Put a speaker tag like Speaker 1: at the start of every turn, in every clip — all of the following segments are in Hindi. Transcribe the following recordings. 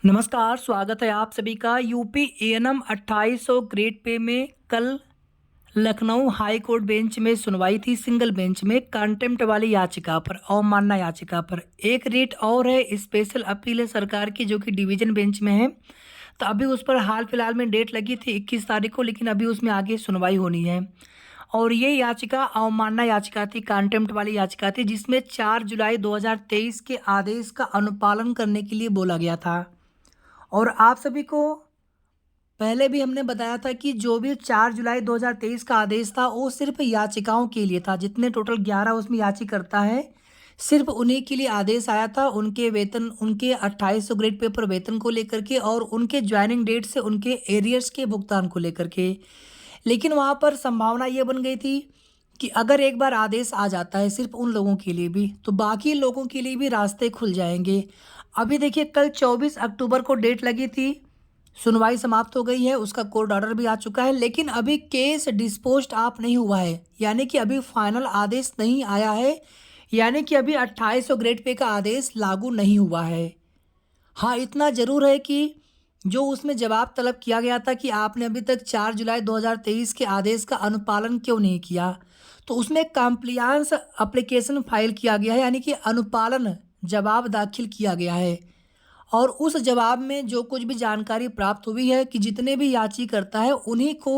Speaker 1: नमस्कार, स्वागत है आप सभी का। यूपी एएनएम 2800 ग्रेड पे में कल लखनऊ हाई कोर्ट बेंच में सुनवाई थी। सिंगल बेंच में कंटेम्प्ट वाली याचिका पर, अवमानना याचिका पर। एक रेट और है, स्पेशल अपील है सरकार की, जो कि डिवीजन बेंच में है। तो अभी उस पर हाल फिलहाल में डेट लगी थी 21 तारीख को, लेकिन अभी उसमें आगे सुनवाई होनी है। और ये याचिका अवमानना याचिका थी, कंटेम्प्ट वाली याचिका थी, जिसमें 4 जुलाई 2023 के आदेश का अनुपालन करने के लिए बोला गया था। और आप सभी को पहले भी हमने बताया था कि जो भी 4 जुलाई 2023 का आदेश था वो सिर्फ याचिकाओं के लिए था। जितने टोटल 11 उसमें याचिकर्ता है, सिर्फ उन्हीं के लिए आदेश आया था। उनके वेतन, उनके 2800 ग्रेड पे पर वेतन को लेकर के, और उनके ज्वाइनिंग डेट से उनके एरियर्स के भुगतान को लेकर के। लेकिन वहाँ पर संभावना ये बन गई थी कि अगर एक बार आदेश आ जाता है सिर्फ उन लोगों के लिए भी, तो बाकी लोगों के लिए भी रास्ते खुल जाएंगे। अभी देखिए, कल 24 अक्टूबर को डेट लगी थी, सुनवाई समाप्त हो गई है, उसका कोर्ट ऑर्डर भी आ चुका है, लेकिन अभी केस डिस्पोज्ड ऑफ नहीं हुआ है। यानी कि अभी फाइनल आदेश नहीं आया है, यानी कि अभी 2800 ग्रेड पे का आदेश लागू नहीं हुआ है। हाँ, इतना ज़रूर है कि जो उसमें जवाब तलब किया गया था कि आपने अभी तक 4 जुलाई 2023 के आदेश का अनुपालन क्यों नहीं किया, तो उसमें कंप्लायंस एप्लीकेशन फाइल किया गया है, यानी कि अनुपालन जवाब दाखिल किया गया है। और उस जवाब में जो कुछ भी जानकारी प्राप्त हुई है कि जितने भी याचिकर्ता है उन्हीं को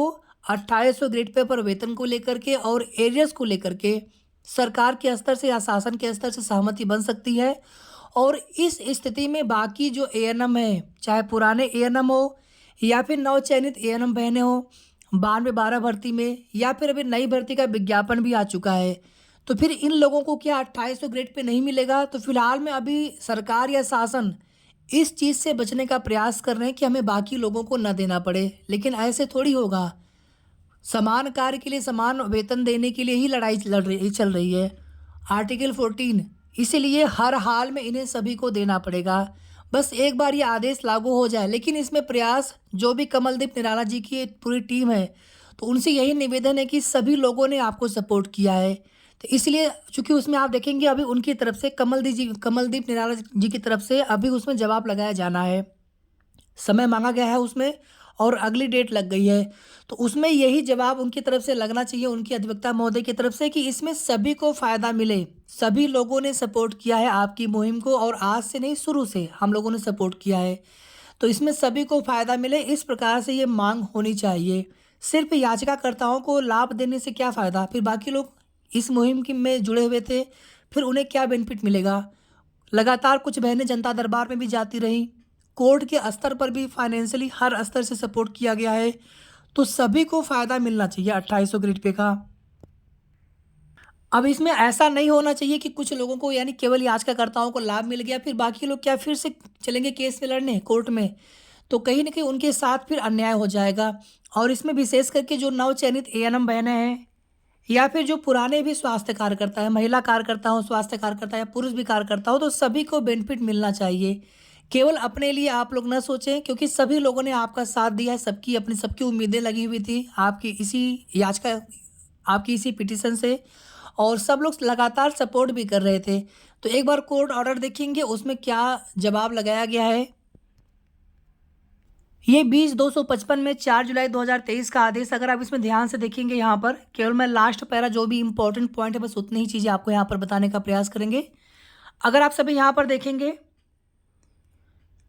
Speaker 1: 2800 ग्रेड पे पर वेतन को लेकर के और एरियर्स को लेकर के सरकार के स्तर से या शासन के स्तर से सहमति बन सकती है। और इस स्थिति में बाकी जो एएनएम है, चाहे पुराने एएनएम हो या फिर नवचयनित एएनएम बहने हो 92-12 भर्ती में, या फिर अभी नई भर्ती का विज्ञापन भी आ चुका है, तो फिर इन लोगों को क्या 2800 ग्रेड पे नहीं मिलेगा? तो फिलहाल में अभी सरकार या शासन इस चीज़ से बचने का प्रयास कर रहे हैं कि हमें बाकी लोगों को न देना पड़े। लेकिन ऐसे थोड़ी होगा, समान कार्य के लिए समान वेतन देने के लिए ही लड़ाई चल रही है, आर्टिकल 14। इसीलिए हर हाल में इन्हें सभी को देना पड़ेगा। बस एक बार ये आदेश लागू हो जाए। लेकिन इसमें प्रयास जो भी कमलदीप निराला जी की पूरी टीम है, तो उनसे यही निवेदन है कि सभी लोगों ने आपको सपोर्ट किया है, तो इसलिए चूंकि उसमें आप देखेंगे अभी उनकी तरफ से कमलदीप निराला जी की तरफ से अभी उसमें जवाब लगाया जाना है, समय मांगा गया है उसमें, और अगली डेट लग गई है। तो उसमें यही जवाब उनकी तरफ से लगना चाहिए, उनकी अधिवक्ता महोदय की तरफ से, कि इसमें सभी को फ़ायदा मिले। सभी लोगों ने सपोर्ट किया है आपकी मुहिम को, और आज से नहीं, शुरू से हम लोगों ने सपोर्ट किया है, तो इसमें सभी को फ़ायदा मिले, इस प्रकार से ये मांग होनी चाहिए। सिर्फ याचिकाकर्ताओं को लाभ देने से क्या फ़ायदा? फिर बाकी लोग इस मुहिम की में जुड़े हुए थे, फिर उन्हें क्या बेनिफिट मिलेगा? लगातार कुछ बहनें जनता दरबार में भी जाती रहीं, कोर्ट के स्तर पर भी फाइनेंशियली हर स्तर से सपोर्ट किया गया है, तो सभी को फ़ायदा मिलना चाहिए 2800 ग्रेड पे का। अब इसमें ऐसा नहीं होना चाहिए कि कुछ लोगों को, यानी केवल याचिकाकर्ताओं को लाभ मिल गया, फिर बाकी लोग क्या फिर से चलेंगे केस में लड़ने कोर्ट में, तो कहीं ना कहीं उनके साथ फिर अन्याय हो जाएगा। और इसमें विशेष करके जो नवचयनित एएनएम बहनें हैं, या फिर जो पुराने भी स्वास्थ्य कार्यकर्ता है, महिला कार्यकर्ता हो, स्वास्थ्य कार्यकर्ता या पुरुष भी कार्यकर्ता हो, तो सभी को बेनिफिट मिलना चाहिए। केवल अपने लिए आप लोग न सोचें, क्योंकि सभी लोगों ने आपका साथ दिया है, सबकी अपनी सबकी उम्मीदें लगी हुई थी आपकी इसी याचिका, आपकी इसी पिटीशन से, और सब लोग लगातार सपोर्ट भी कर रहे थे। तो एक बार कोर्ट ऑर्डर देखेंगे उसमें क्या जवाब लगाया गया है। ये 20-255 में 4 जुलाई 2023 का आदेश, अगर आप इसमें ध्यान से देखेंगे, यहाँ पर केवल मैं लास्ट पैरा जो भी इंपॉर्टेंट पॉइंट है बस उतनी ही चीज़ें आपको यहाँ पर बताने का प्रयास करेंगे। अगर आप सभी यहाँ पर देखेंगे,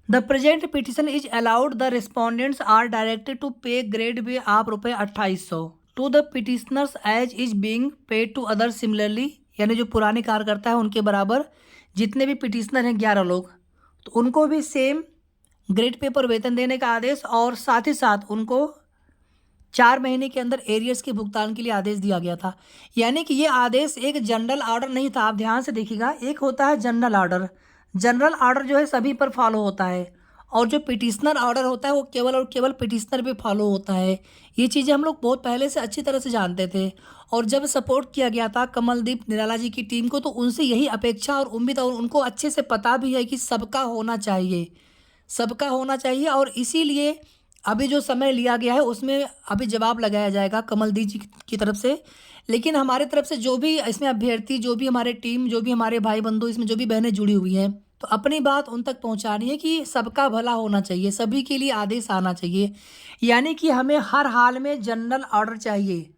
Speaker 1: the present petition is allowed, the respondents are directed to pay grade वे आप रुपये 2800 to the petitioners as is being paid to other similarly, यानी जो पुराने कार्यकर्ता है उनके बराबर जितने भी पिटिशनर हैं 11 लोग, तो उनको भी सेम ग्रेड पे पर वेतन देने का आदेश, और साथ ही साथ उनको 4 महीने के अंदर एरियर्स के भुगतान के लिए आदेश दिया गया था। यानी कि ये आदेश एक जनरल ऑर्डर नहीं था। आप ध्यान से देखिएगा, एक होता है जनरल ऑर्डर, जनरल ऑर्डर जो है सभी पर फॉलो होता है, और जो पिटिशनर ऑर्डर होता है वो केवल और केवल पिटिशनर पे फॉलो होता है। ये चीज़ें हम लोग बहुत पहले से अच्छी तरह से जानते थे, और जब सपोर्ट किया गया था कमलदीप निराला जी की टीम को, तो उनसे यही अपेक्षा और उम्मीद, और उनको अच्छे से पता भी है कि सबका होना चाहिए, सबका होना चाहिए। और इसीलिए अभी जो समय लिया गया है उसमें अभी जवाब लगाया जाएगा कमलदीप जी की तरफ से। लेकिन हमारे तरफ से जो भी इसमें अभ्यर्थी, जो भी हमारे टीम, जो भी हमारे भाई बंधु, इसमें जो भी बहनें जुड़ी हुई हैं, तो अपनी बात उन तक पहुँचानी है कि सबका भला होना चाहिए, सभी के लिए आदेश आना चाहिए। यानी कि हमें हर हाल में जनरल ऑर्डर चाहिए।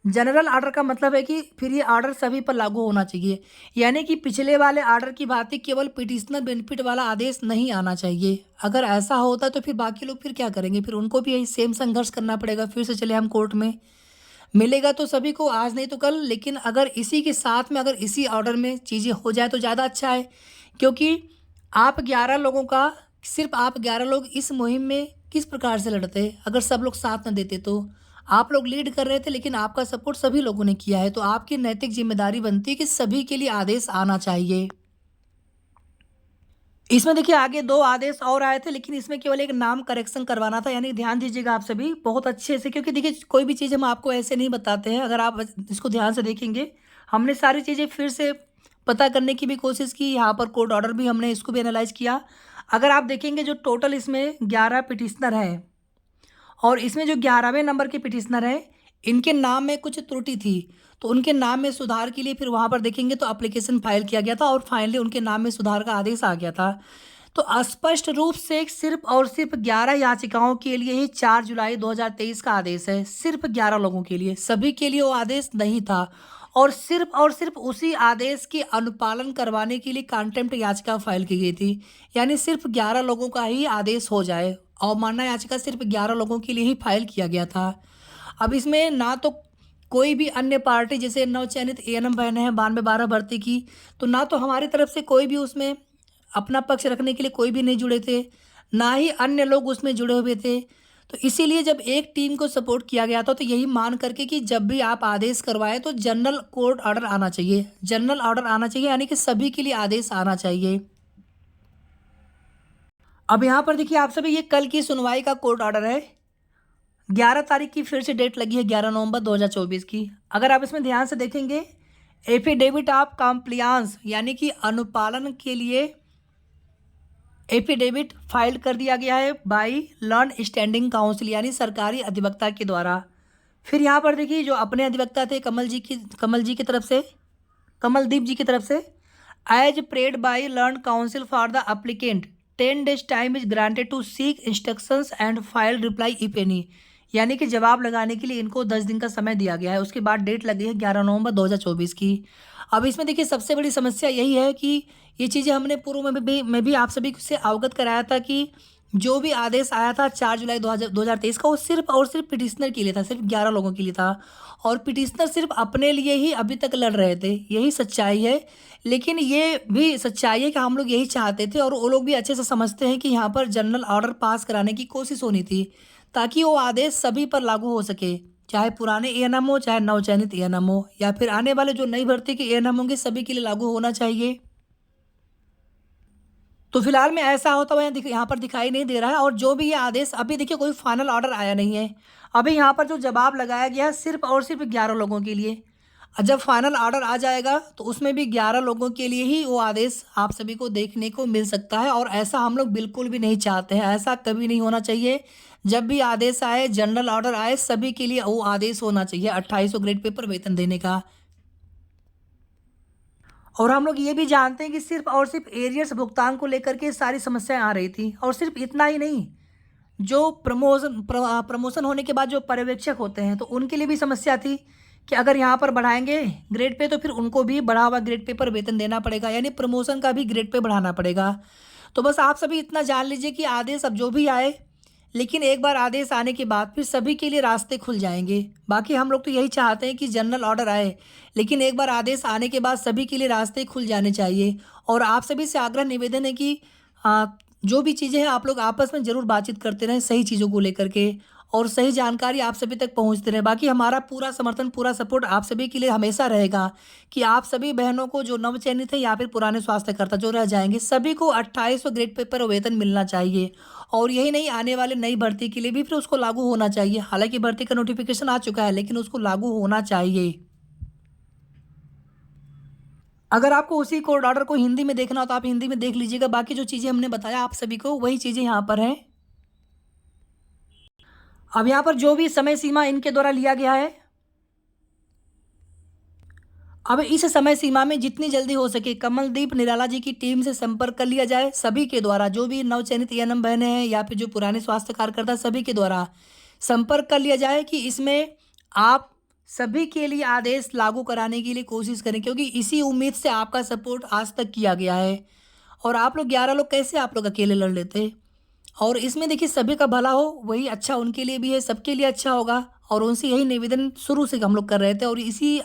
Speaker 1: जनरल ऑर्डर का मतलब है कि फिर ये ऑर्डर सभी पर लागू होना चाहिए। यानी कि पिछले वाले ऑर्डर की भांति केवल पिटिशनर बेनिफिट वाला आदेश नहीं आना चाहिए। अगर ऐसा होता तो फिर बाकी लोग फिर क्या करेंगे? फिर उनको भी यही सेम संघर्ष करना पड़ेगा, फिर से चले हम कोर्ट में। मिलेगा तो सभी को आज नहीं तो कल, लेकिन अगर इसी के साथ में अगर इसी ऑर्डर में चीज़ें हो जाए तो ज़्यादा अच्छा है। क्योंकि आप 11 लोगों का, सिर्फ आप 11 लोग इस मुहिम में किस प्रकार से लड़ते अगर सब लोग साथ न देते तो? आप लोग लीड कर रहे थे, लेकिन आपका सपोर्ट सभी लोगों ने किया है, तो आपकी नैतिक जिम्मेदारी बनती है कि सभी के लिए आदेश आना चाहिए। इसमें देखिए आगे 2 आदेश और आए थे, लेकिन इसमें केवल एक नाम करेक्शन करवाना था। यानी ध्यान दीजिएगा आप सभी बहुत अच्छे से, क्योंकि देखिए कोई भी चीज़ हम आपको ऐसे नहीं बताते हैं। अगर आप इसको ध्यान से देखेंगे, हमने सारी चीज़ें फिर से पता करने की भी कोशिश की। यहाँ पर कोर्ट ऑर्डर भी हमने इसको भी एनालाइज किया। अगर आप देखेंगे जो टोटल इसमें 11 पिटिशनर हैं, और इसमें जो 11वें नंबर के पिटिशनर हैं, इनके नाम में कुछ त्रुटि थी, तो उनके नाम में सुधार के लिए फिर वहाँ पर देखेंगे तो एप्लीकेशन फाइल किया गया था और फाइनली उनके नाम में सुधार का आदेश आ गया था। तो स्पष्ट रूप से सिर्फ और सिर्फ 11 याचिकाओं के लिए ही 4 जुलाई 2023 का आदेश है। सिर्फ 11 लोगों के लिए, सभी के लिए वो आदेश नहीं था। और सिर्फ उसी आदेश के अनुपालन करवाने के लिए कंटेम्प्ट याचिका फाइल की गई थी। यानी सिर्फ 11 लोगों का ही आदेश हो जाए, अवमानना याचिका सिर्फ 11 लोगों के लिए ही फाइल किया गया था। अब इसमें ना तो कोई भी अन्य पार्टी, जैसे नवचयनित एएनएम बहनें हैं 92-12 भर्ती की, तो ना तो हमारी तरफ से कोई भी उसमें अपना पक्ष रखने के लिए कोई भी नहीं जुड़े थे, ना ही अन्य लोग उसमें जुड़े हुए थे। तो इसीलिए जब एक टीम को सपोर्ट किया गया था, तो यही मान करके कि जब भी आप आदेश करवाएं तो जनरल कोर्ट ऑर्डर आना चाहिए, जनरल ऑर्डर आना चाहिए, यानी कि सभी के लिए आदेश आना चाहिए। अब यहाँ पर देखिए आप सभी, ये कल की सुनवाई का कोर्ट ऑर्डर है। 11 तारीख की फिर से डेट लगी है, 11 नवंबर 2024 की। अगर आप इसमें ध्यान से देखेंगे, एफिडेविट ऑफ कॉम्प्लियांस यानी कि अनुपालन के लिए एफिडेविट फाइल कर दिया गया है बाई लॉ स्टैंडिंग काउंसिल, यानी सरकारी अधिवक्ता के द्वारा। फिर यहाँ पर देखिए जो अपने अधिवक्ता थे कमलदीप जी की तरफ से, as prayed by learned counsel for the applicant 10 days time is granted to seek instructions and file reply if any. यानी कि जवाब लगाने के लिए इनको 10 दिन का समय दिया गया है। उसके बाद डेट लगी है 11 नवंबर 2024 की। अब इसमें देखिए सबसे बड़ी समस्या यही है कि ये चीज़ें हमने पूर्व में भी आप सभी से अवगत कराया था कि जो भी आदेश आया था 4 जुलाई 2023 का, वो सिर्फ और सिर्फ पिटिशनर के लिए था, सिर्फ 11 लोगों के लिए था। और पिटिशनर सिर्फ अपने लिए ही अभी तक लड़ रहे थे, यही सच्चाई है। लेकिन ये भी सच्चाई है कि हम लोग यही चाहते थे, और वो लोग भी अच्छे से समझते हैं कि यहाँ पर जनरल ऑर्डर पास कराने की कोशिश होनी थी, ताकि वो आदेश सभी पर लागू हो सके, चाहे पुराने एएनएम हो, चाहे नवचयनित एएनएम हो, या फिर आने वाले जो नई भर्ती के एएनएम होंगे, सभी के लिए लागू होना चाहिए। तो फिलहाल में ऐसा होता हुआ यहाँ पर दिखाई नहीं दे रहा है। और जो भी ये आदेश, अभी देखिए कोई फाइनल ऑर्डर आया नहीं है। अभी यहाँ पर जो जवाब लगाया गया है सिर्फ और सिर्फ 11 लोगों के लिए। जब फाइनल ऑर्डर आ जाएगा तो उसमें भी 11 लोगों के लिए ही वो आदेश आप सभी को देखने को मिल सकता है, और ऐसा हम लोग बिल्कुल भी नहीं चाहते हैं। ऐसा कभी नहीं होना चाहिए। जब भी आदेश आए, जनरल ऑर्डर आए, सभी के लिए वो आदेश होना चाहिए 2800 ग्रेड पे पर वेतन देने का। और हम लोग ये भी जानते हैं कि सिर्फ और सिर्फ एरियर्स भुगतान को लेकर के सारी समस्याएं आ रही थी। और सिर्फ इतना ही नहीं, जो प्रमोशन होने के बाद जो पर्यवेक्षक होते हैं, तो उनके लिए भी समस्या थी कि अगर यहाँ पर बढ़ाएंगे ग्रेड पे तो फिर उनको भी बढ़ा हुआ ग्रेड पे पर वेतन देना पड़ेगा, यानी प्रमोशन का भी ग्रेड पे बढ़ाना पड़ेगा। तो बस आप सभी इतना जान लीजिए कि आदेश अब जो भी आए, लेकिन एक बार आदेश आने के बाद फिर सभी के लिए रास्ते खुल जाएंगे। बाकी हम लोग तो यही चाहते हैं कि जनरल ऑर्डर आए, लेकिन एक बार आदेश आने के बाद सभी के लिए रास्ते खुल जाने चाहिए। और आप सभी से आग्रह निवेदन है कि जो भी चीज़ें हैं आप लोग आपस में ज़रूर बातचीत करते रहें, सही चीज़ों को लेकर के, और सही जानकारी आप सभी तक पहुंचते रहे। बाकी हमारा पूरा समर्थन, पूरा सपोर्ट आप सभी के लिए हमेशा रहेगा कि आप सभी बहनों को जो नवचयनित है या फिर पुराने स्वास्थ्यकर्ता जो रह जाएंगे, सभी को 2800 ग्रेड पे पर वेतन मिलना चाहिए। और यही नहीं, आने वाले नई भर्ती के लिए भी फिर उसको लागू होना चाहिए। हालांकि भर्ती का नोटिफिकेशन आ चुका है, लेकिन उसको लागू होना चाहिए। अगर आपको उसी कोर्ट ऑर्डर को हिंदी में देखना हो तो आप हिंदी में देख लीजिएगा। बाकी जो चीज़ें हमने बताया आप सभी को, वही चीज़ें यहाँ पर हैं। अब यहाँ पर जो भी समय सीमा इनके द्वारा लिया गया है, अब इस समय सीमा में जितनी जल्दी हो सके कमलदीप निराला जी की टीम से संपर्क कर लिया जाए। सभी के द्वारा, जो भी नवचयनित एएनएम बहनें हैं या फिर जो पुराने स्वास्थ्य कार्यकर्ता, सभी के द्वारा संपर्क कर लिया जाए कि इसमें आप सभी के लिए आदेश लागू कराने के लिए कोशिश करें, क्योंकि इसी उम्मीद से आपका सपोर्ट आज तक किया गया है। और आप लोग 11 लोग कैसे आप लोग अकेले लड़ लेते? और इसमें देखिए सभी का भला हो, वही अच्छा उनके लिए भी है, सबके लिए अच्छा होगा। और उनसे यही निवेदन शुरू से हम लोग कर रहे थे और इसी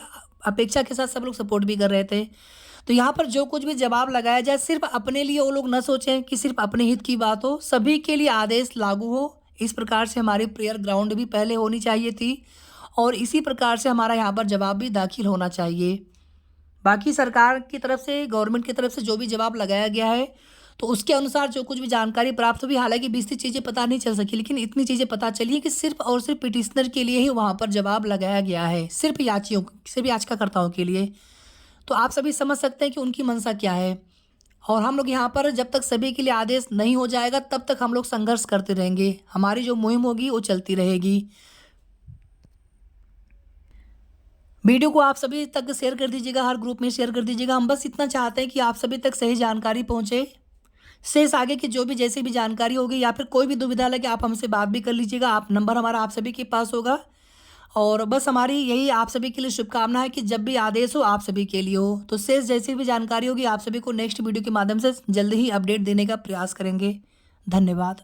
Speaker 1: अपेक्षा के साथ सब लोग सपोर्ट भी कर रहे थे। तो यहाँ पर जो कुछ भी जवाब लगाया जाए, सिर्फ अपने लिए वो लोग न सोचें कि सिर्फ अपने हित की बात हो, सभी के लिए आदेश लागू हो। इस प्रकार से हमारी प्रेयर ग्राउंड भी पहले होनी चाहिए थी और इसी प्रकार से हमारा यहाँ पर जवाब भी दाखिल होना चाहिए। बाकी सरकार की तरफ से, गवर्नमेंट की तरफ से जो भी जवाब लगाया गया है, तो उसके अनुसार जो कुछ भी जानकारी प्राप्त हुई, हालांकि विस्तृत चीज़ें पता नहीं चल सकी, लेकिन इतनी चीज़ें पता चली है कि सिर्फ और सिर्फ पिटिशनर के लिए ही वहाँ पर जवाब लगाया गया है, सिर्फ याचिकाकर्ताओं के लिए। तो आप सभी समझ सकते हैं कि उनकी मंशा क्या है। और हम लोग यहाँ पर जब तक सभी के लिए आदेश नहीं हो जाएगा तब तक हम लोग संघर्ष करते रहेंगे। हमारी जो मुहिम होगी वो चलती रहेगी। वीडियो को आप सभी तक शेयर कर दीजिएगा, हर ग्रुप में शेयर कर दीजिएगा। हम बस इतना चाहते हैं कि आप सभी तक सही जानकारी पहुँचे। शेष आगे की जो भी जैसी भी जानकारी होगी या फिर कोई भी दुविधा लगे, आप हमसे बात भी कर लीजिएगा। आप नंबर हमारा आप सभी के पास होगा। और बस हमारी यही आप सभी के लिए शुभकामना है कि जब भी आदेश हो आप सभी के लिए हो। तो शेष जैसी भी जानकारी होगी आप सभी को नेक्स्ट वीडियो के माध्यम से जल्द ही अपडेट देने का प्रयास करेंगे। धन्यवाद।